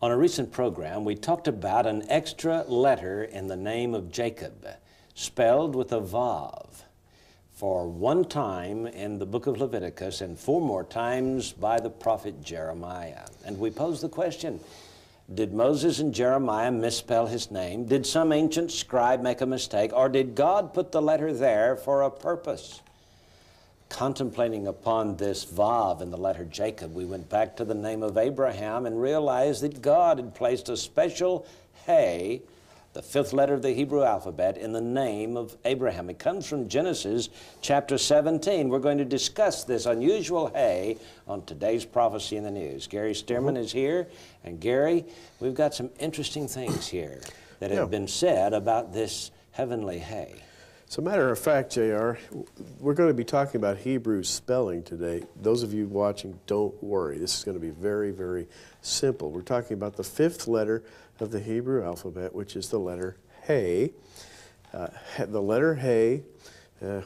On a recent program, we talked about an extra letter in the name of Jacob, spelled with a vav, for one time in the book of Leviticus and 4 more times by the prophet Jeremiah. And we posed the question, did Moses and Jeremiah misspell his name? Did some ancient scribe make a mistake? Or did God put the letter there for a purpose? Contemplating upon this vav in the letter Jacob, we went back to the name of Abraham and realized that God had placed a special hey, the 5th letter of the Hebrew alphabet, in the name of Abraham. It comes from Genesis chapter 17. We're going to discuss this unusual hey on today's Prophecy in the News. Gary Stearman is here, and Gary, we've got some interesting things here that have been said about this heavenly hey. As a matter of fact, JR, we're going to be talking about Hebrew spelling today. Those of you watching, don't worry. This is going to be very, very simple. We're talking about the 5th letter of the Hebrew alphabet, which is the letter Hey. The letter Hey,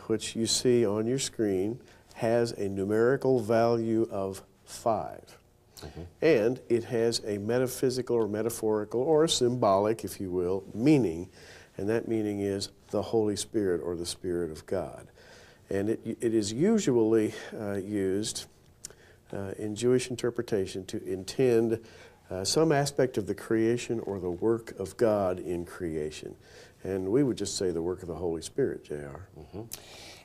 which you see on your screen, has a numerical value of 5. And it has a metaphysical or metaphorical or a symbolic, if you will, meaning. And that meaning is the Holy Spirit or the Spirit of God. And it is usually used in Jewish interpretation to intend some aspect of the creation or the work of God in creation. And we would just say the work of the Holy Spirit, J.R.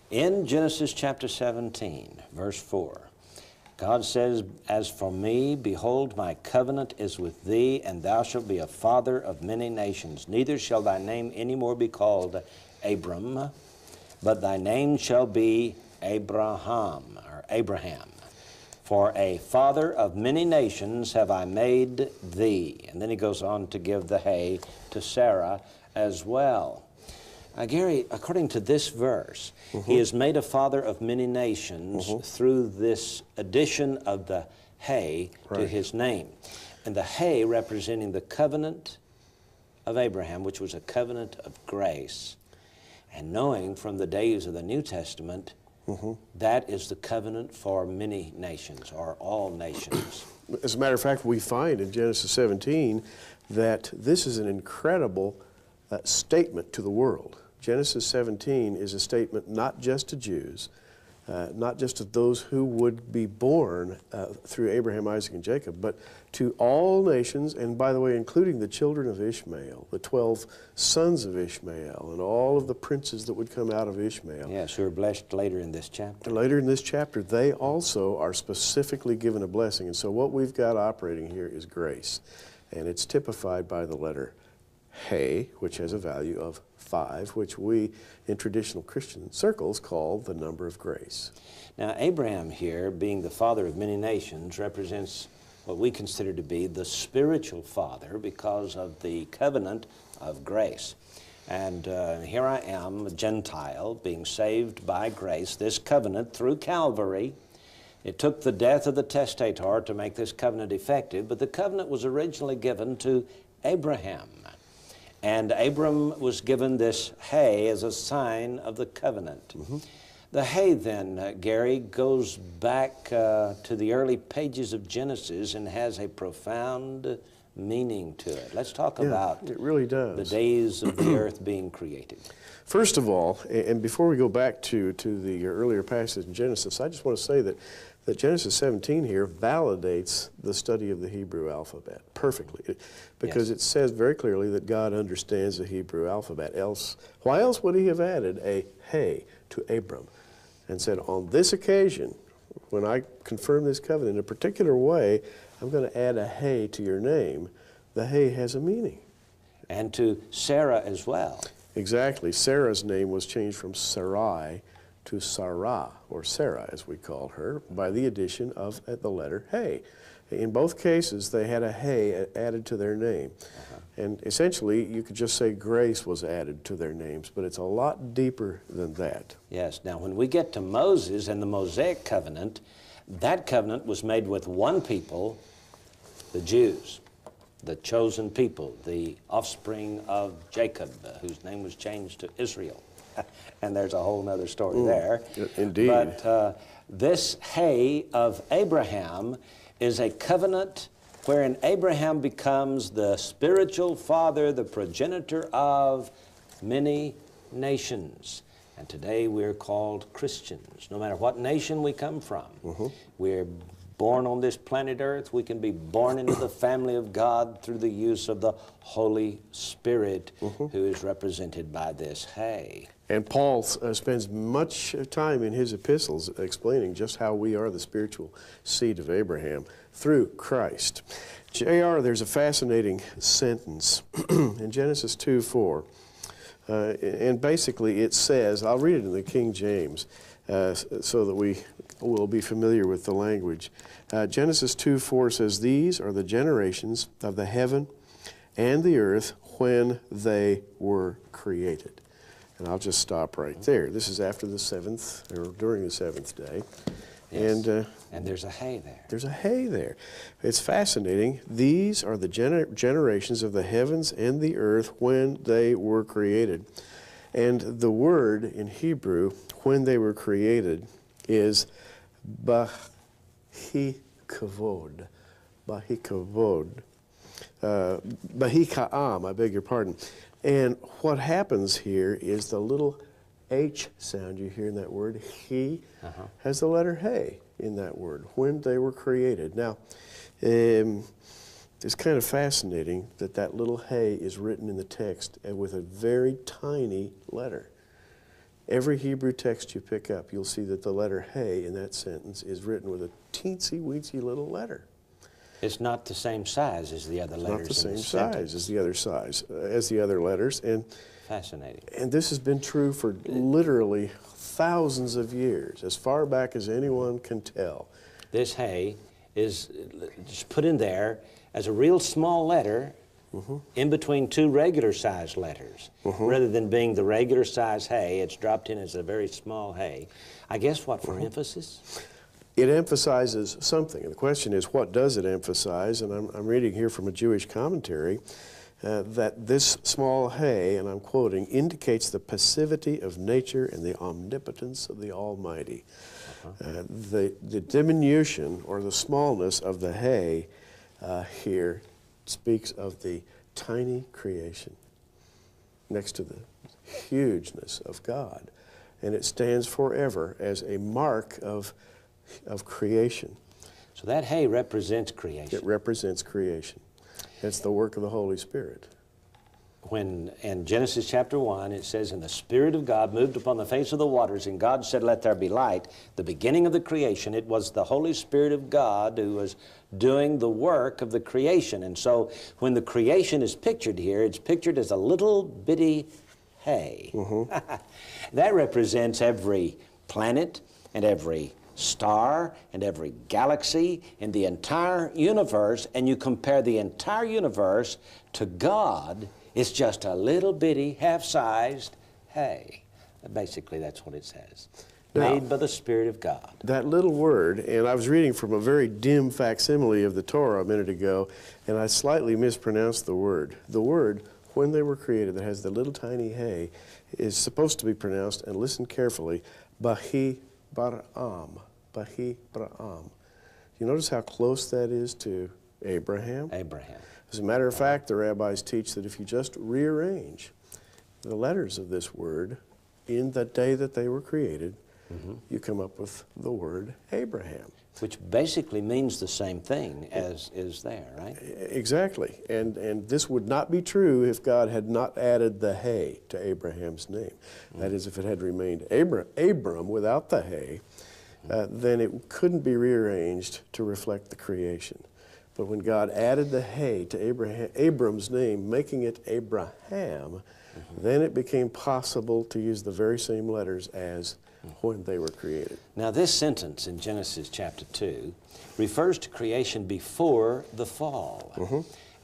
In Genesis chapter 17, verse 4, God says, "As for me, behold, my covenant is with thee, and thou shalt be a father of many nations. Neither shall thy name any more be called Abram, but thy name shall be Abraham, or Abraham. For a father of many nations have I made thee." And then he goes on to give the hey to Sarah as well. Gary, according to this verse, he is made a father of many nations through this addition of the hey to his name. And the hey representing the covenant of Abraham, which was a covenant of grace. And knowing from the days of the New Testament, that is the covenant for many nations, or all nations. As a matter of fact, we find in Genesis 17 that this is an incredible statement to the world. Genesis 17 is a statement not just to Jews, not just to those who would be born through Abraham, Isaac, and Jacob, but to all nations, and by the way, including the children of Ishmael, the 12 sons of Ishmael, and all of the princes that would come out of Ishmael. Yes, who are blessed later in this chapter. Later in this chapter, they also are specifically given a blessing. And so what we've got operating here is grace, and it's typified by the letter Hey, which has a value of 5, which we in traditional Christian circles call the number of grace. Now, Abraham here, being the father of many nations, represents what we consider to be the spiritual father because of the covenant of grace. And here I am, a Gentile, being saved by grace, this covenant through Calvary. It took the death of the testator to make this covenant effective, but the covenant was originally given to Abraham. And Abram was given this hey as a sign of the covenant. The hey then, Gary, goes back to the early pages of Genesis and has a profound meaning to it. Let's talk about it really does. The days of the earth being created. First of all, and before we go back to the earlier passage in Genesis, I just want to say that Genesis 17 here validates the study of the Hebrew alphabet perfectly, because it says very clearly that God understands the Hebrew alphabet. Why else would he have added a hey to Abram and said, on this occasion, when I confirm this covenant in a particular way, I'm going to add a hey to your name. The hey has a meaning. And to Sarah as well. Exactly. Sarah's name was changed from Sarai to Sarah, or Sarah as we call her, by the addition of the letter hey. In both cases, they had a hey added to their name. And essentially, you could just say grace was added to their names, but it's a lot deeper than that. Yes. Now, when we get to Moses and the Mosaic covenant, that covenant was made with one people, the Jews, the chosen people, the offspring of Jacob, whose name was changed to Israel. And there's a whole other story there. Indeed. But this hey of Abraham is a covenant wherein Abraham becomes the spiritual father, the progenitor of many nations. And today we're called Christians. No matter what nation we come from, we're born on this planet Earth. We can be born into the family of God through the use of the Holy Spirit, who is represented by this hay. And Paul spends much time in his epistles explaining just how we are the spiritual seed of Abraham through Christ. J.R., there's a fascinating sentence in Genesis 2:4. And basically it says, I'll read it in the King James so that we will be familiar with the language. Genesis 2:4 says, "These are the generations of the heaven and the earth when they were created." And I'll just stop right there. This is after the seventh, or during the seventh day. Yes. And there's a hay there. There's a hay there. It's fascinating. These are the generations of the heavens and the earth when they were created. And the word in Hebrew, when they were created, is bahikavod. Bahikavod. Bahika'am, I beg your pardon. And what happens here is the little H sound you hear in that word, he, has the letter hey in that word, when they were created. Now, it's kind of fascinating that that little hey is written in the text with a very tiny letter. Every Hebrew text you pick up, you'll see that the letter hey in that sentence is written with a teensy-weensy little letter. It's not the same size as the other letters. Not the same size as the other letters, and fascinating. And this has been true for literally thousands of years, as far back as anyone can tell. This hay is just put in there as a real small letter in between two regular size letters. Rather than being the regular size hay, it's dropped in as a very small hay. I guess what, for emphasis? It emphasizes something. And the question is, what does it emphasize? And I'm reading here from a Jewish commentary that this small hay, and I'm quoting, indicates the passivity of nature and the omnipotence of the Almighty. The diminution or the smallness of the hay here speaks of the tiny creation next to the hugeness of God. And it stands forever as a mark of creation. So that hay represents creation. It represents creation. It's the work of the Holy Spirit. When in Genesis chapter 1 it says, "And the Spirit of God moved upon the face of the waters, and God said, let there be light," the beginning of the creation, it was the Holy Spirit of God who was doing the work of the creation. And so when the creation is pictured here, it's pictured as a little bitty hay. That represents every planet and every star and every galaxy in the entire universe, and you compare the entire universe to God, it's just a little bitty, half-sized hay. Basically, that's what it says. Now, made by the Spirit of God. That little word, and I was reading from a very dim facsimile of the Torah a minute ago, and I slightly mispronounced the word. The word, when they were created, that has the little tiny hay, is supposed to be pronounced, and listen carefully, behibaram. Behibaram. You notice how close that is to Abraham? Abraham. As a matter of fact, the rabbis teach that if you just rearrange the letters of this word in the day that they were created, you come up with the word Abraham. Which basically means the same thing as is there, right? Exactly. And this would not be true if God had not added the hay to Abraham's name. That is, if it had remained Abram without the hay, then it couldn't be rearranged to reflect the creation. But when God added the hay to Abram's name, making it Abraham, then it became possible to use the very same letters as when they were created. Now this sentence in Genesis chapter 2 refers to creation before the fall.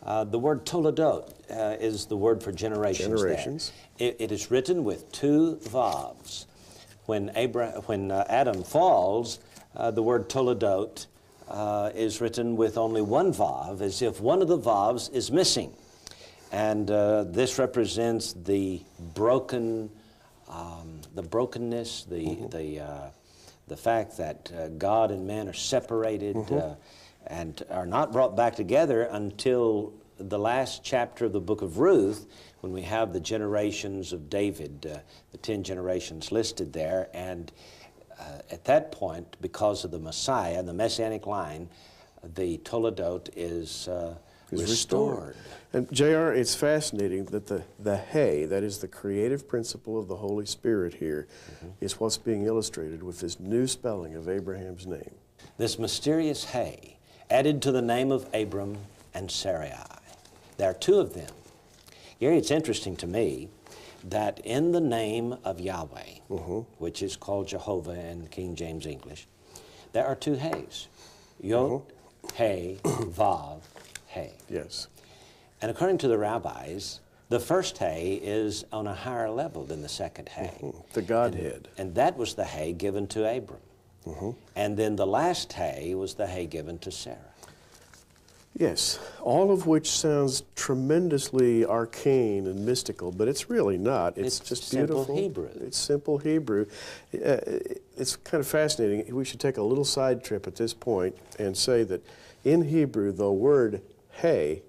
The word toledot is the word for generations. It is written with two vavs. When Adam falls, the word toledot is written with only one vav, as if one of the vavs is missing. And this represents the brokenness, the fact that God and man are separated. and are not brought back together until the last chapter of the book of Ruth, when we have the generations of David, the 10 generations listed there. And at that point, because of the Messiah, the Messianic line, the Toledot is restored. And J.R., it's fascinating that the hay, that is the creative principle of the Holy Spirit here, is what's being illustrated with this new spelling of Abraham's name. This mysterious hay added to the name of Abram and Sarai. There are two of them. Gary, it's interesting to me that in the name of Yahweh, which is called Jehovah in King James English, there are two hays. Yod, Hey, Vav, Hey. Yes. And according to the rabbis, the first hay is on a higher level than the second hay. The Godhead. And that was the hay given to Abram. And then the last hay was the hay given to Sarah. Yes, all of which sounds tremendously arcane and mystical, but it's really not. It's just beautiful. Simple Hebrew. It's simple Hebrew. It's kind of fascinating. We should take a little side trip at this point and say that in Hebrew, the word hay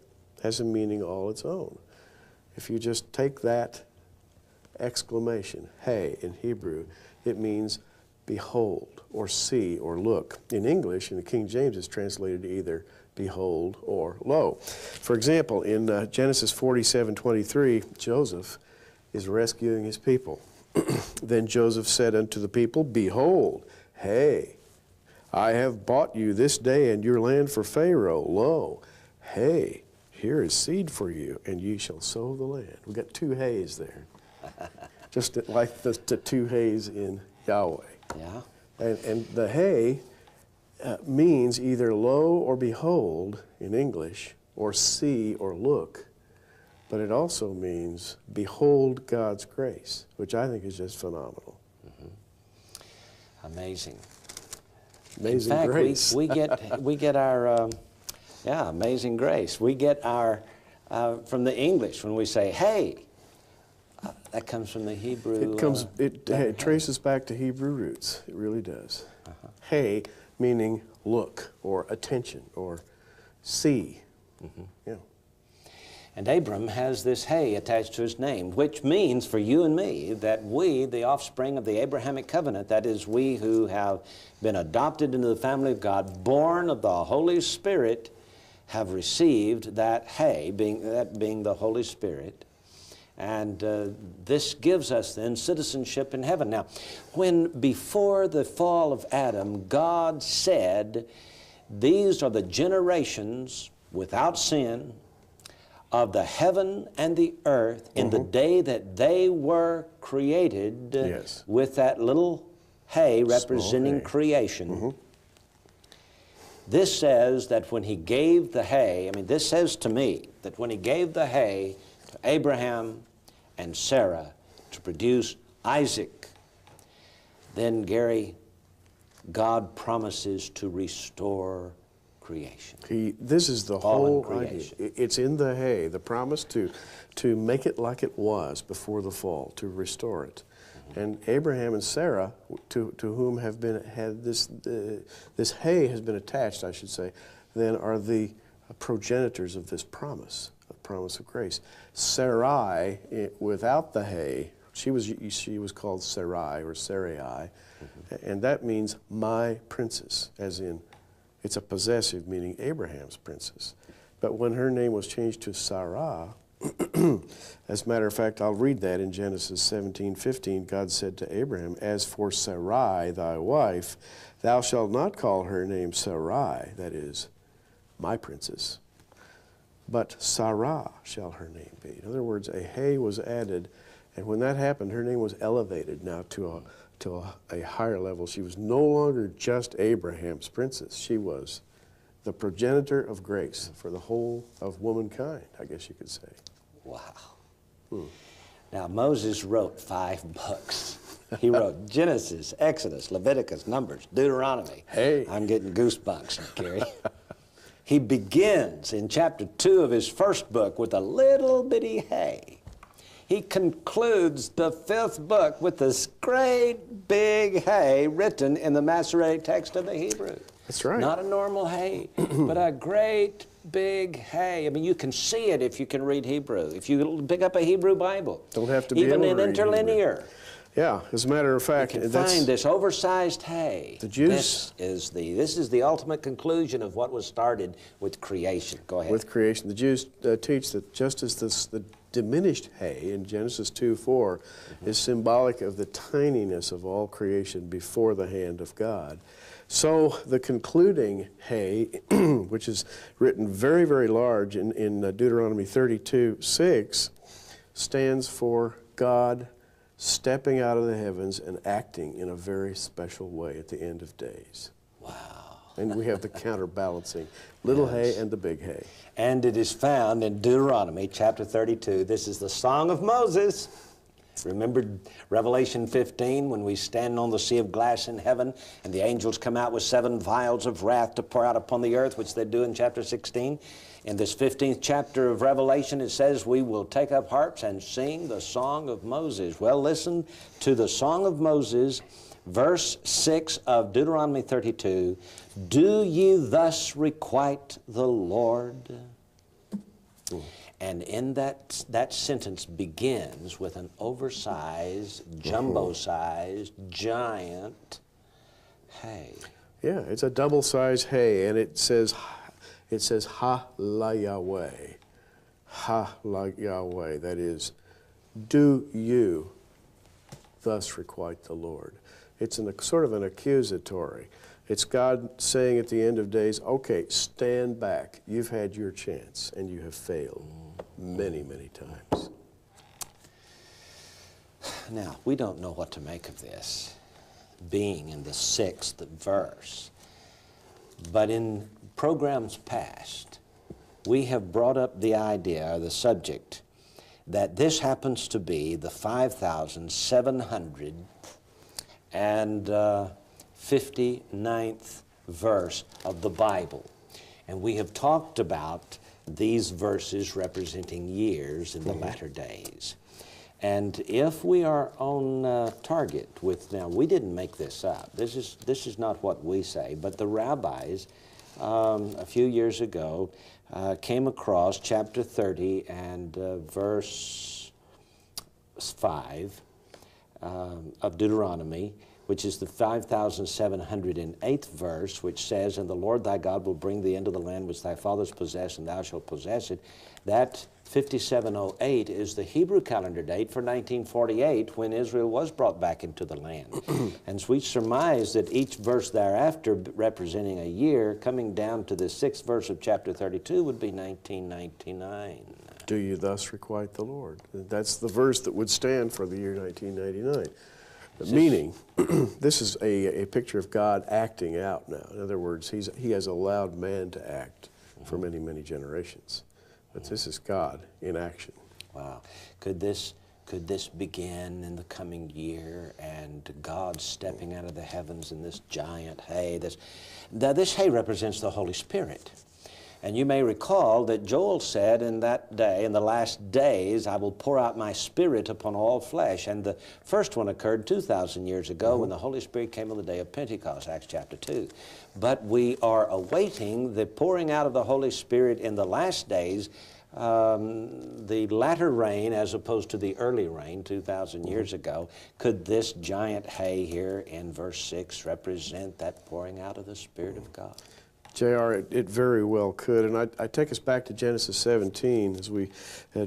has a meaning all its own. If you just take that exclamation, hay, in Hebrew, it means behold or see or look. In English, in the King James, it's translated either behold or lo. For example, in Genesis 47:23, Joseph is rescuing his people. Then Joseph said unto the people, behold, hey, I have bought you this day and your land for Pharaoh. Lo, hey, here is seed for you, and ye shall sow the land. We've got two hays there. Just like the two hays in Yahweh. Yeah. And the hay means either lo or behold in English, or see or look, but it also means behold God's grace, which I think is just phenomenal. Amazing. Amazing In fact, grace. we get our, amazing grace. We get our, from the English when we say, hey, that comes from the Hebrew. It traces back to Hebrew roots. It really does. Hey, meaning look or attention or see. Yeah. And Abram has this hay attached to his name, which means for you and me that we, the offspring of the Abrahamic covenant, that is, we who have been adopted into the family of God, born of the Holy Spirit, have received that hay, being the Holy Spirit. And this gives us then citizenship in heaven. Now, when before the fall of Adam, God said, these are the generations without sin of the heaven and the earth in the day that they were created, with that little hay representing creation. This says that when he gave the hay, this says to me that when he gave the hay to Abraham and Sarah to produce Isaac, then, Gary, God promises to restore creation. This is the Fallen whole idea. creation. It's in the hay, the promise to make it like it was before the fall, to restore it. And Abraham and Sarah, to whom this hay has been attached, I should say, then are the progenitors of this promise, a promise of grace. Sarai, without the hay, she was called Sarai or Sarai, and that means my princess, as in it's a possessive, meaning Abraham's princess. But when her name was changed to Sarah, as a matter of fact, I'll read that in Genesis 17:15. God said to Abraham, as for Sarai, thy wife, thou shalt not call her name Sarai, that is, my princess, but Sarah shall her name be. In other words, a hay was added, and when that happened, her name was elevated now to a higher level. She was no longer just Abraham's princess. She was the progenitor of grace for the whole of womankind, I guess you could say. Wow. Now, Moses wrote 5 books. He wrote Genesis, Exodus, Leviticus, Numbers, Deuteronomy. Hey. I'm getting goosebumps, Gary. He begins in chapter 2 of his first book with a little bitty hay. He concludes the 5th book with this great big hay written in the Masoretic text of the Hebrew. That's right. Not a normal hay, but a great big hay. I mean, you can see it if you can read Hebrew. If you pick up a Hebrew Bible. Don't have to be even able to in read Hebrew. interlinear. Yeah, as a matter of fact, You can find this oversized hay. The Jews, this is the ultimate conclusion of what was started with creation. Go ahead. With creation, the Jews teach that just as the diminished hay in Genesis 2:4 is symbolic of the tininess of all creation before the hand of God, so the concluding hay, which is written very, very large in Deuteronomy 32:6, stands for God stepping out of the heavens and acting in a very special way at the end of days. Wow. And we have the counterbalancing, little hay and the big hay. And it is found in Deuteronomy chapter 32. This is the Song of Moses. Remember Revelation 15 when we stand on the sea of glass in heaven and the angels come out with 7 vials of wrath to pour out upon the earth, which they do in chapter 16. In this 15th chapter of Revelation, it says, we will take up harps and sing the Song of Moses. Well, listen to the Song of Moses, verse 6 of Deuteronomy 32. Do ye thus requite the Lord? And in that sentence begins with an oversized, jumbo-sized, giant hay. Yeah, it's a double-sized hay, and it says ha la Yahweh. Ha la Yahweh. That is, do you thus requite the Lord? It's sort of an accusatory. It's God saying at the end of days, okay, stand back. You've had your chance, and you have failed many, many times. Now, we don't know what to make of this, being in the 6th verse. But in programs past, we have brought up the idea, or the subject, that this happens to be the 5,759th verse of the Bible. And we have talked about these verses representing years in the latter days. And if we are on target with, now we didn't make this up, this is not what we say, but the rabbis a few years ago came across chapter 30 and verse 5 of Deuteronomy, which is the 5,708th verse, which says, and the Lord thy God will bring thee into the land which thy fathers possessed, and thou shalt possess it. That 5708 is the Hebrew calendar date for 1948, when Israel was brought back into the land. And so we surmise that each verse thereafter, representing a year, coming down to the 6th verse of chapter 32, would be 1999. Do you thus requite the Lord? That's the verse that would stand for the year 1999. Meaning, this is a picture of God acting out now. In other words, he has allowed man to act for many, many generations. But this is God in action. Wow. Could this begin in the coming year, and God stepping out of the heavens in this giant hay? This hay represents the Holy Spirit. And you may recall that Joel said in that day, in the last days, I will pour out my Spirit upon all flesh. And the first one occurred 2,000 years ago when the Holy Spirit came on the day of Pentecost, Acts chapter 2. But we are awaiting the pouring out of the Holy Spirit in the last days, the latter rain as opposed to the early rain 2,000 years ago. Could this giant hay here in verse 6 represent that pouring out of the Spirit of God? J.R., it very well could. And I take us back to Genesis 17 as we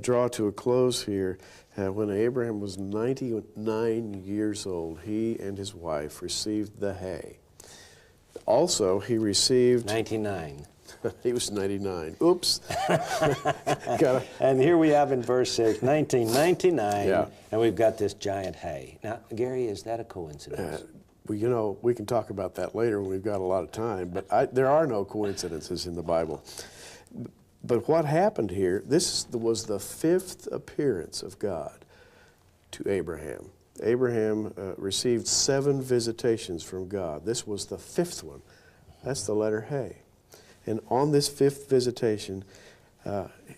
draw to a close here. When Abraham was 99 years old, he and his wife received the hay. Also, he received... 99. He was 99. Oops. And here we have in verse 6, 1999, yeah. And we've got this giant hay. Now, Gary, is that a coincidence? Well, you know, we can talk about that later when we've got a lot of time, but there are no coincidences in the Bible. But what happened here, this was the 5th appearance of God to Abraham. Abraham received 7 visitations from God. This was the 5th one. That's the letter Hay. And on this 5th visitation,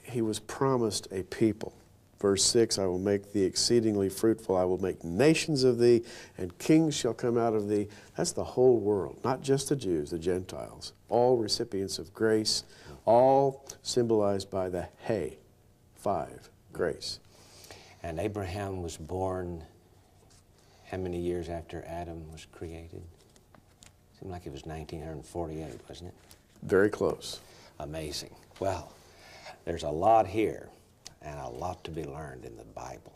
he was promised a people. Verse 6, I will make thee exceedingly fruitful. I will make nations of thee, and kings shall come out of thee. That's the whole world, not just the Jews, the Gentiles. All recipients of grace, all symbolized by the He, 5, grace. And Abraham was born how many years after Adam was created? Seemed like it was 1948, wasn't it? Very close. Amazing. Well, there's a lot here and a lot to be learned in the Bible.